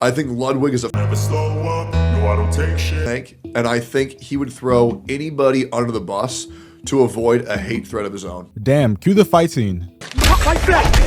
I think Ludwig is a never slow up. No, I don't take shit. And I think he would throw anybody under the bus to avoid a hate threat of his own. Damn, cue the fight scene. Fight back!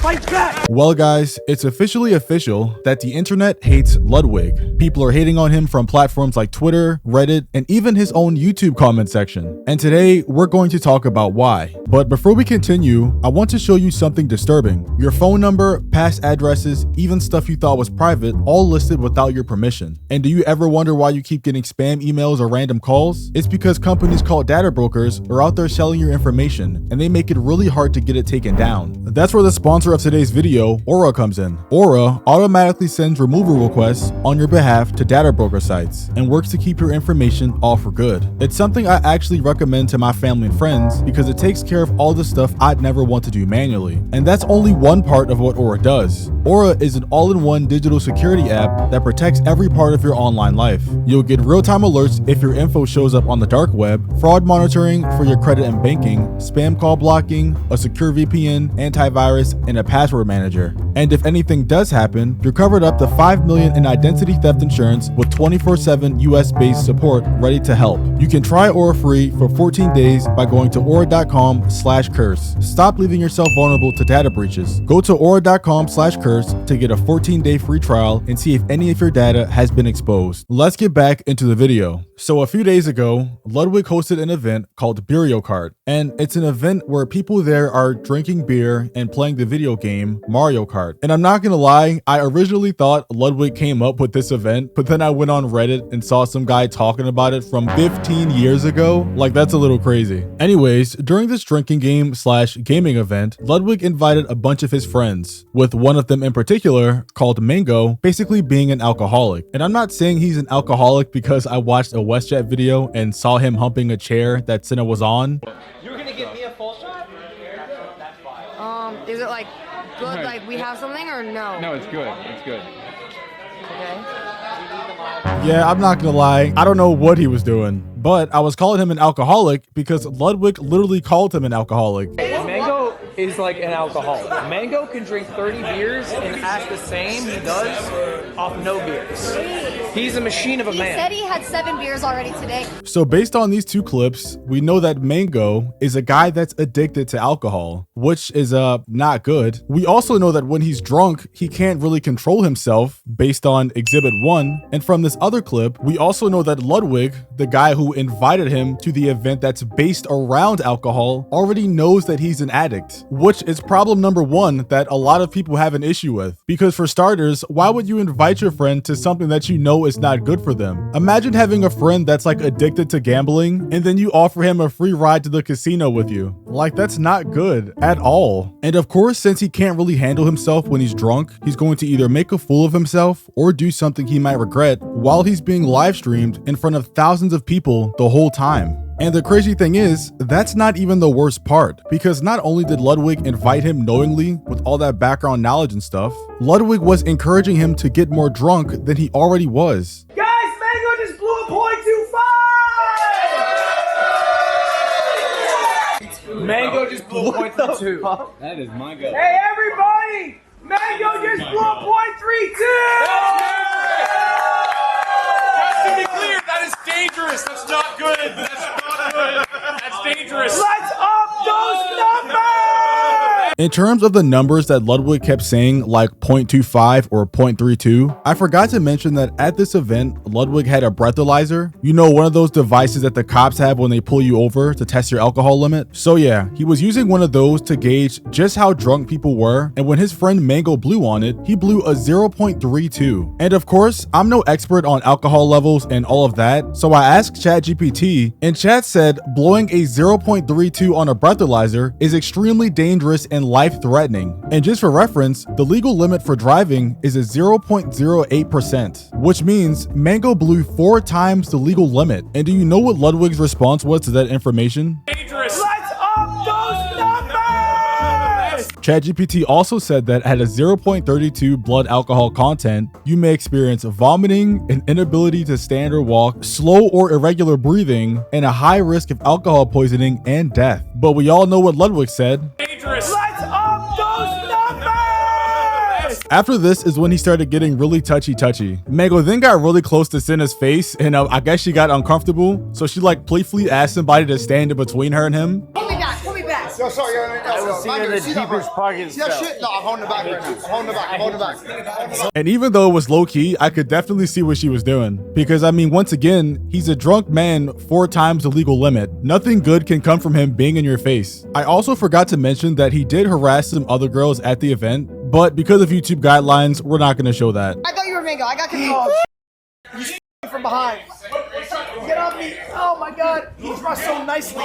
Fight back! Well guys, it's officially official that the internet hates Ludwig. People are hating on him from platforms like Twitter, Reddit, and even his own YouTube comment section. And today, we're going to talk about why. But before we continue, I want to show you something disturbing. Your phone number, past addresses, even stuff you thought was private, all listed without your permission. And do you ever wonder why you keep getting spam emails or random calls? It's because companies called data brokers are out there selling your information, and they make it really hard to get it taken down. That's where the sponsor of today's video, Aura, comes in. Aura automatically sends removal requests on your behalf to data broker sites and works to keep your information all for good. It's something I actually recommend to my family and friends because it takes care of all the stuff I'd never want to do manually. And that's only one part of what Aura does. Aura is an all-in-one digital security app that protects every part of your online life. You'll get real-time alerts if your info shows up on the dark web, fraud monitoring for your credit and banking, spam call blocking, a secure VPN, antivirus, and a password manager. And if anything does happen, you're covered up to $5 million in identity theft insurance with 24/7 US-based support ready to help. You can try Aura free for 14 days by going to aura.com/curse. Stop leaving yourself vulnerable to data breaches. Go to aura.com/curse to get a 14-day free trial and see if any of your data has been exposed. Let's get back into the video. So a few days ago, Ludwig hosted an event called Beerio Kart, and it's an event where people there are drinking beer and playing the video game Mario Kart. And I'm not gonna lie, I originally thought Ludwig came up with this event, but then I went on Reddit and saw some guy talking about it from 15 years ago. Like, that's a little crazy. Anyways, during this drinking game / gaming event, Ludwig invited a bunch of his friends, with one of them in particular called Mango basically being an alcoholic. And I'm not saying he's an alcoholic because I watched a WestJet video and saw him humping a chair that Senna was on. You were gonna give me a full shot? Is it like good, like we have something, or no? No, it's good. It's good. Okay. Yeah, I'm not gonna lie, I don't know what he was doing, but I was calling him an alcoholic because Ludwig literally called him an alcoholic. Mango is like an alcoholic. Mango can drink 30 beers and act the same he does off no beers. He's a machine of a man. He said he had 7 beers already today. So based on these two clips, we know that Mango is a guy that's addicted to alcohol, which is not good. We also know that when he's drunk, he can't really control himself based on Exhibit 1. And from this other clip, we also know that Ludwig, the guy who invited him to the event that's based around alcohol, already knows that he's an addict, which is problem number 1 that a lot of people have an issue with. Because for starters, why would you invite your friend to something that you know is not good for them? Imagine having a friend that's like addicted to gambling and then you offer him a free ride to the casino with you. Like, that's not good at all. And of course, since he can't really handle himself when he's drunk, he's going to either make a fool of himself or do something he might regret while he's being live streamed in front of thousands of people the whole time. And the crazy thing is, that's not even the worst part, because not only did Ludwig invite him knowingly with all that background knowledge and stuff, Ludwig was encouraging him to get more drunk than he already was. Guys, Mango just blew a .25! Mango just blew a .32. That is my go. Hey, everybody! Mango just blew a .32! To be clear, that is dangerous. That's not good. That's not good. That's dangerous. Let's up those numbers! In terms of the numbers that Ludwig kept saying, like 0.25 or 0.32, I forgot to mention that at this event, Ludwig had a breathalyzer. You know, one of those devices that the cops have when they pull you over to test your alcohol limit. So yeah, he was using one of those to gauge just how drunk people were. And when his friend Mango blew on it, he blew a 0.32. And of course, I'm no expert on alcohol levels and all of that. So I asked ChatGPT, and Chat said blowing a 0.32 on a breathalyzer is extremely dangerous and life-threatening. And just for reference, the legal limit for driving is a 0.08%, which means Mango blew 4 times the legal limit. And do you know what Ludwig's response was to that information? Dangerous. Let's up those numbers! ChatGPT also said that at a 0.32 blood alcohol content, you may experience vomiting, an inability to stand or walk, slow or irregular breathing, and a high risk of alcohol poisoning and death. But we all know what Ludwig said. Dangerous. Let's up those numbers! After this is when he started getting really touchy. Mango then got really close to Senna's face, and I guess she got uncomfortable, so she like playfully asked somebody to stand in between her and him. Put me back. Put me back. Yo, sorry, I was seeing in the deepest pockets. See that shit? No, I'm holding the back right now. I'm holding the back. And even though it was low-key, I could definitely see what she was doing. Because I mean, once again, he's a drunk man 4 times the legal limit. Nothing good can come from him being in your face. I also forgot to mention that he did harass some other girls at the event, but because of YouTube guidelines, we're not gonna show that. I thought you were Mango. I got control. You from behind. Get off me. Oh my god. He dressed so nicely.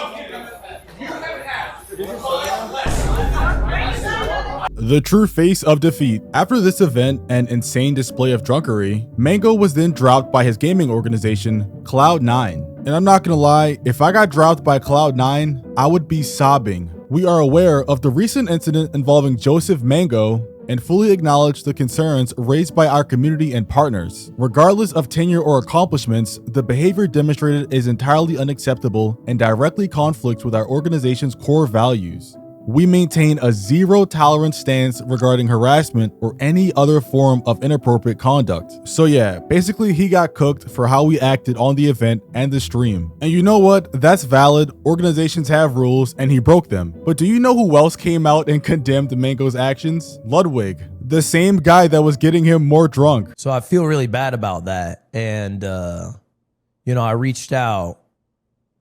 The true face of defeat. After this event and insane display of drunkery, Mango was then dropped by his gaming organization, Cloud9. And I'm not gonna lie, if I got dropped by Cloud9, I would be sobbing. We are aware of the recent incident involving Joseph Mango and fully acknowledge the concerns raised by our community and partners. Regardless of tenure or accomplishments, the behavior demonstrated is entirely unacceptable and directly conflicts with our organization's core values. We maintain a zero tolerance stance regarding harassment or any other form of inappropriate conduct. So yeah, basically he got cooked for how we acted on the event and the stream. And you know what? That's valid. Organizations have rules and he broke them. But do you know who else came out and condemned Mango's actions? Ludwig, the same guy that was getting him more drunk. So I feel really bad about that. And, you know, I reached out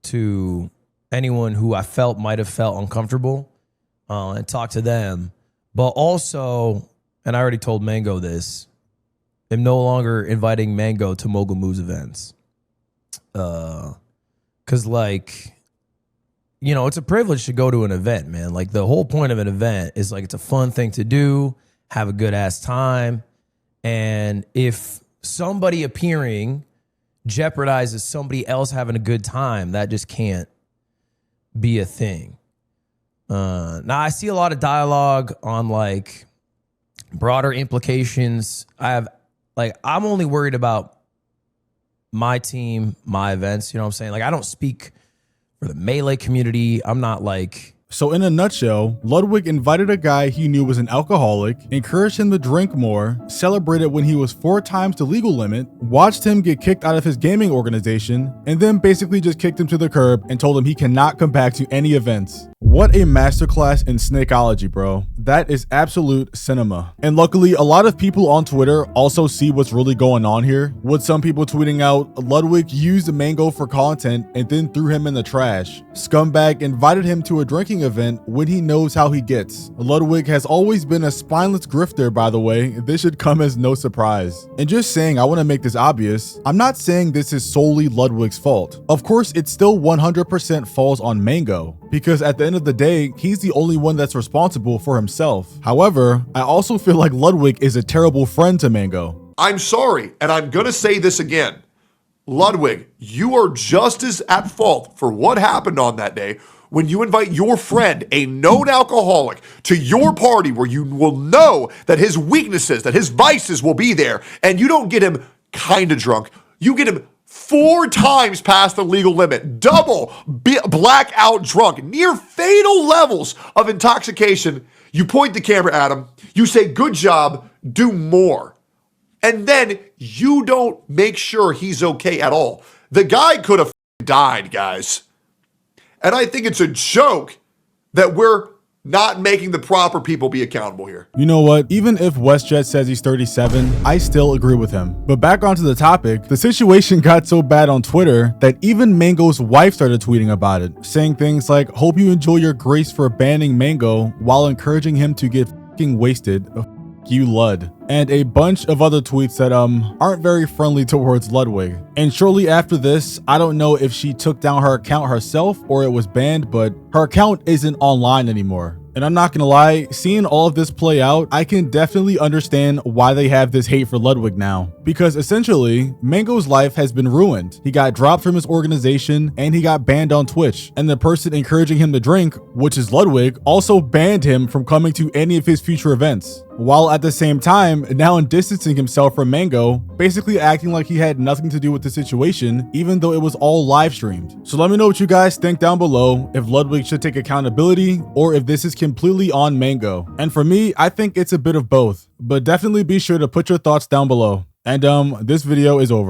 to anyone who I felt might have felt uncomfortable and talked to them. But also, and I already told Mango this, I'm no longer inviting Mango to Mogul Moves events. Because, like, you know, it's a privilege to go to an event, man. Like, the whole point of an event is, like, it's a fun thing to do, have a good-ass time. And if somebody appearing jeopardizes somebody else having a good time, that just can't be a thing. Now, I see a lot of dialogue on, like, broader implications. I'm only worried about my team, my events, you know what I'm saying? Like, I don't speak for the Melee community. I'm not like... So in a nutshell, Ludwig invited a guy he knew was an alcoholic, encouraged him to drink more, celebrated when he was 4 times the legal limit, watched him get kicked out of his gaming organization, and then basically just kicked him to the curb and told him he cannot come back to any events. What a masterclass in snakeology, bro. That is absolute cinema. And luckily, a lot of people on Twitter also see what's really going on here, with some people tweeting out, Ludwig used Mango for content and then threw him in the trash. Scumbag invited him to a drinking event when he knows how he gets. Ludwig has always been a spineless grifter, by the way. This should come as no surprise. And just saying, I want to make this obvious, I'm not saying this is solely Ludwig's fault. Of course, it still 100% falls on Mango, because at the end of the day, he's the only one that's responsible for himself. However, I also feel like Ludwig is a terrible friend to Mango. I'm sorry, and I'm gonna say this again. Ludwig, you are just as at fault for what happened on that day when you invite your friend, a known alcoholic, to your party where you will know that his weaknesses, that his vices will be there, and you don't get him kinda drunk, you get him 4 times past the legal limit, double blackout drunk, near fatal levels of intoxication. You point the camera at him, you say, good job, do more. And then you don't make sure he's okay at all. The guy could have died, guys. And I think it's a joke that we're not making the proper people be accountable here. You know what? Even if WestJet says he's 37, I still agree with him. But back onto the topic, the situation got so bad on Twitter that even Mango's wife started tweeting about it, saying things like, hope you enjoy your grace for banning Mango while encouraging him to get f***ing wasted. You Lud, and a bunch of other tweets that aren't very friendly towards Ludwig. And shortly after this, I don't know if she took down her account herself or it was banned, but her account isn't online anymore. And I'm not gonna lie, seeing all of this play out, I can definitely understand why they have this hate for Ludwig now. because essentially, Mango's life has been ruined. He got dropped from his organization and he got banned on Twitch. And the person encouraging him to drink, which is Ludwig, also banned him from coming to any of his future events. While at the same time, now distancing himself from Mango, basically acting like he had nothing to do with the situation, even though it was all live streamed. So let me know what you guys think down below, if Ludwig should take accountability or if this is completely on Mango. And for me, I think it's a bit of both, but definitely be sure to put your thoughts down below. And this video is over.